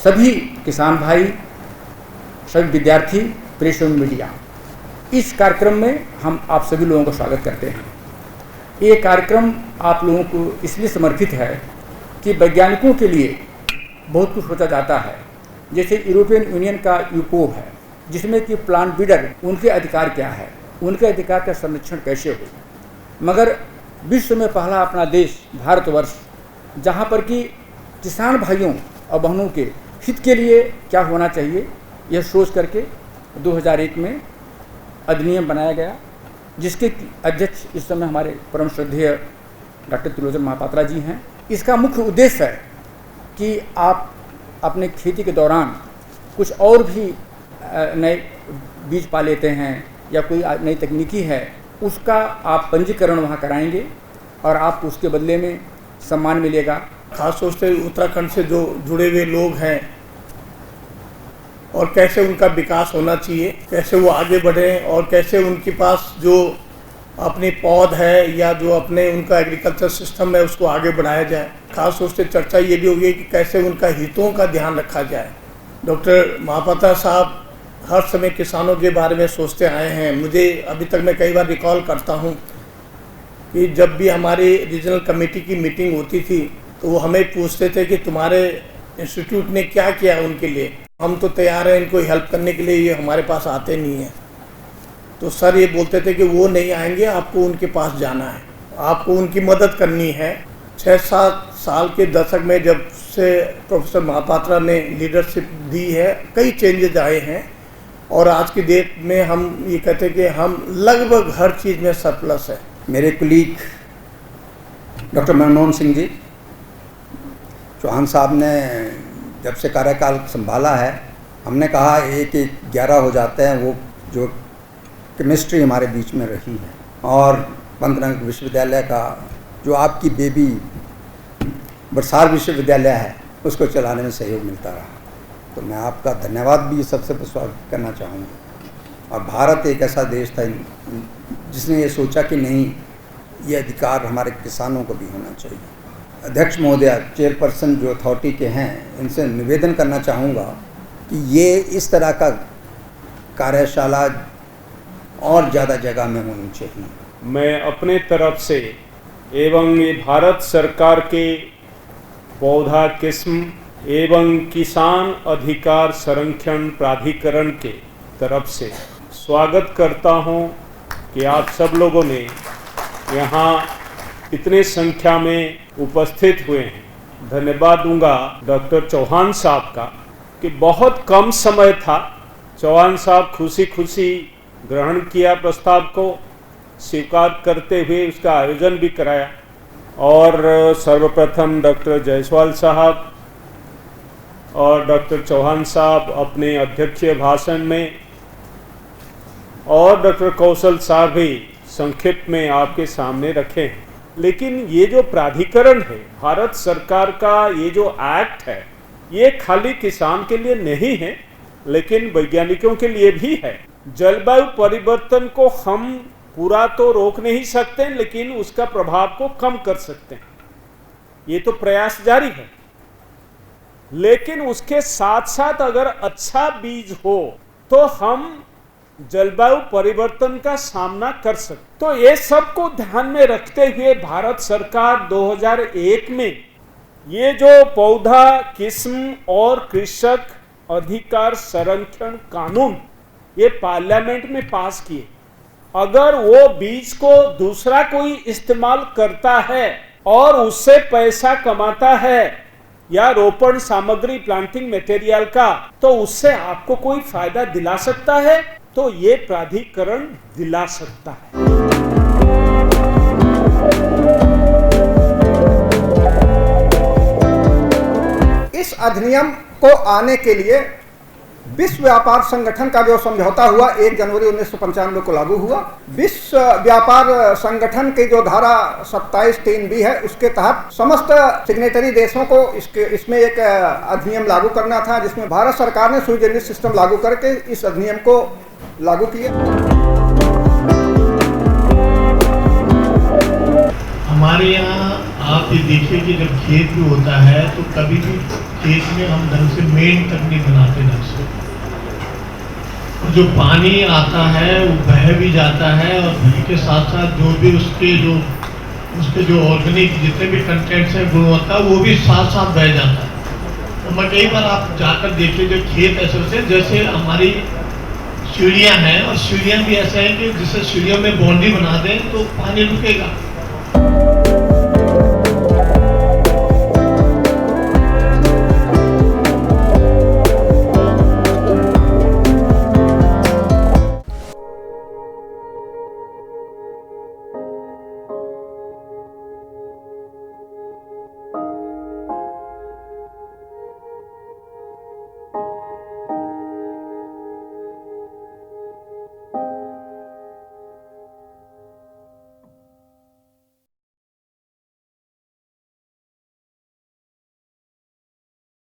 सभी किसान भाई, सभी विद्यार्थी, प्रेस एवं मीडिया, इस कार्यक्रम में हम आप सभी लोगों का स्वागत करते हैं। ये कार्यक्रम आप लोगों को इसलिए समर्पित है कि वैज्ञानिकों के लिए बहुत कुछ सोचा जाता है। जैसे यूरोपियन यूनियन का यूपो है, जिसमें कि प्लांट ब्रीडर, उनके अधिकार क्या है, उनके अधिकार का संरक्षण कैसे हो। मगर विश्व में पहला अपना देश भारतवर्ष, जहाँ पर कि किसान भाइयों और बहनों के हित के लिए क्या होना चाहिए, यह सोच करके 2001 में अधिनियम बनाया गया, जिसके अध्यक्ष इस समय हमारे परम श्रद्धेय डॉक्टर त्रिलोचन महापात्रा जी हैं। इसका मुख्य उद्देश्य है कि आप अपने खेती के दौरान कुछ और भी नए बीज पा लेते हैं या कोई नई तकनीकी है, उसका आप पंजीकरण वहाँ कराएंगे और आपको उसके बदले में सम्मान मिलेगा। खास तौर से उत्तराखंड से जो जुड़े हुए लोग हैं और कैसे उनका विकास होना चाहिए, कैसे वो आगे बढ़ें और कैसे उनके पास जो अपनी पौध है या जो अपने उनका एग्रीकल्चर सिस्टम है उसको आगे बढ़ाया जाए। खास तौर से चर्चा ये भी होगी कि कैसे उनका हितों का ध्यान रखा जाए। डॉक्टर महापात्रा साहब हर समय किसानों के बारे में सोचते आए हैं। मुझे अभी तक मैं कई बार रिकॉल करता हूँ कि जब भी हमारी रीजनल कमेटी की मीटिंग होती थी तो वो हमें पूछते थे कि तुम्हारे इंस्टीट्यूट ने क्या किया उनके लिए, हम तो तैयार हैं इनको हेल्प करने के लिए, ये हमारे पास आते नहीं हैं। तो सर ये बोलते थे कि वो नहीं आएंगे, आपको उनके पास जाना है, आपको उनकी मदद करनी है। 6-7 साल के दशक में जब से प्रोफेसर महापात्रा ने लीडरशिप दी है, कई चेंजेज आए हैं और आज की डेट में हम ये कहते हैं कि हम लगभग हर चीज़ में सरप्लस है। मेरे कुलीग डॉक्टर मनमोहन सिंह जी चौहान साहब ने जब से कार्यकाल संभाला है, हमने कहा 1-11 हो जाते हैं, वो जो केमिस्ट्री हमारे बीच में रही है और पंतनगर विश्वविद्यालय का जो आपकी बेबी बरसार विश्वविद्यालय है उसको चलाने में सहयोग मिलता रहा। तो मैं आपका धन्यवाद भी सबसे स्वागत करना चाहूँगा। और भारत एक ऐसा देश था जिसने ये सोचा कि नहीं, ये अधिकार हमारे किसानों को भी होना चाहिए। अध्यक्ष महोदय, चेयरपर्सन जो अथॉरिटी के हैं, इनसे निवेदन करना चाहूँगा कि ये इस तरह का कार्यशाला और ज़्यादा जगह में होनी चाहिए। मैं अपने तरफ से एवं ये भारत सरकार के पौधा किस्म एवं किसान अधिकार संरक्षण प्राधिकरण के तरफ से स्वागत करता हूं कि आप सब लोगों ने यहाँ इतने संख्या में उपस्थित हुए हैं। धन्यवाद दूंगा डॉक्टर चौहान साहब का कि बहुत कम समय था, चौहान साहब खुशी खुशी ग्रहण किया, प्रस्ताव को स्वीकार करते हुए उसका आयोजन भी कराया। और सर्वप्रथम डॉक्टर जायसवाल साहब और डॉक्टर चौहान साहब अपने अध्यक्षीय भाषण में और डॉक्टर कौशल साहब भी संक्षिप्त में आपके सामने रखे हैं। लेकिन ये जो प्राधिकरण है, भारत सरकार का ये जो एक्ट है, ये खाली किसान के लिए नहीं है लेकिन वैज्ञानिकों के लिए भी है। जलवायु परिवर्तन को हम पूरा तो रोक नहीं सकते लेकिन उसका प्रभाव को कम कर सकते हैं, ये तो प्रयास जारी है। लेकिन उसके साथ साथ अगर अच्छा बीज हो तो हम जलवायु परिवर्तन का सामना कर सकते। तो ये सब को ध्यान में रखते हुए भारत सरकार 2001 में ये जो पौधा किस्म और कृषक अधिकार संरक्षण कानून ये पार्लियामेंट में पास किए। अगर वो बीज को दूसरा कोई इस्तेमाल करता है और उससे पैसा कमाता है या रोपण सामग्री प्लांटिंग मटेरियल का, तो उससे आपको कोई फायदा दिला सकता है, तो ये प्राधिकरण दिला सकता है। इस अधिनियम को आने के लिए विश्व व्यापार संगठन का जो समझौता हुआ 1 जनवरी 1995 को लागू हुआ। विश्व व्यापार संगठन की जो धारा 27(3)(b) है, उसके तहत समस्त सिग्नेटरी देशों को इसमें एक अधिनियम लागू करना था, जिसमें भारत सरकार ने सुई जनरस सिस्टम लागू करके इस अधिनियम को लागू किया। हमारे यहाँ आप देखिए कि जब खेत भी होता है तो कभी भी खेत में हम ढंग से मेन तक नहीं बनाते ढंग से, और जो पानी आता है वो बह भी जाता है, और बह के साथ साथ जो भी उसके जो ऑर्गेनिक जितने भी कंटेंट्स हैं गुणवत्ता वो भी साथ साथ बह जाता है। तो मैं कई बार आप जाकर देखिए जो खेत ऐसे होते हैं जैसे हमारी सीढ़ियाँ हैं, और सीढ़ियाँ भी ऐसा है कि जिससे सीढ़ियों में बाउंड्री बना दें तो पानी रुकेगा,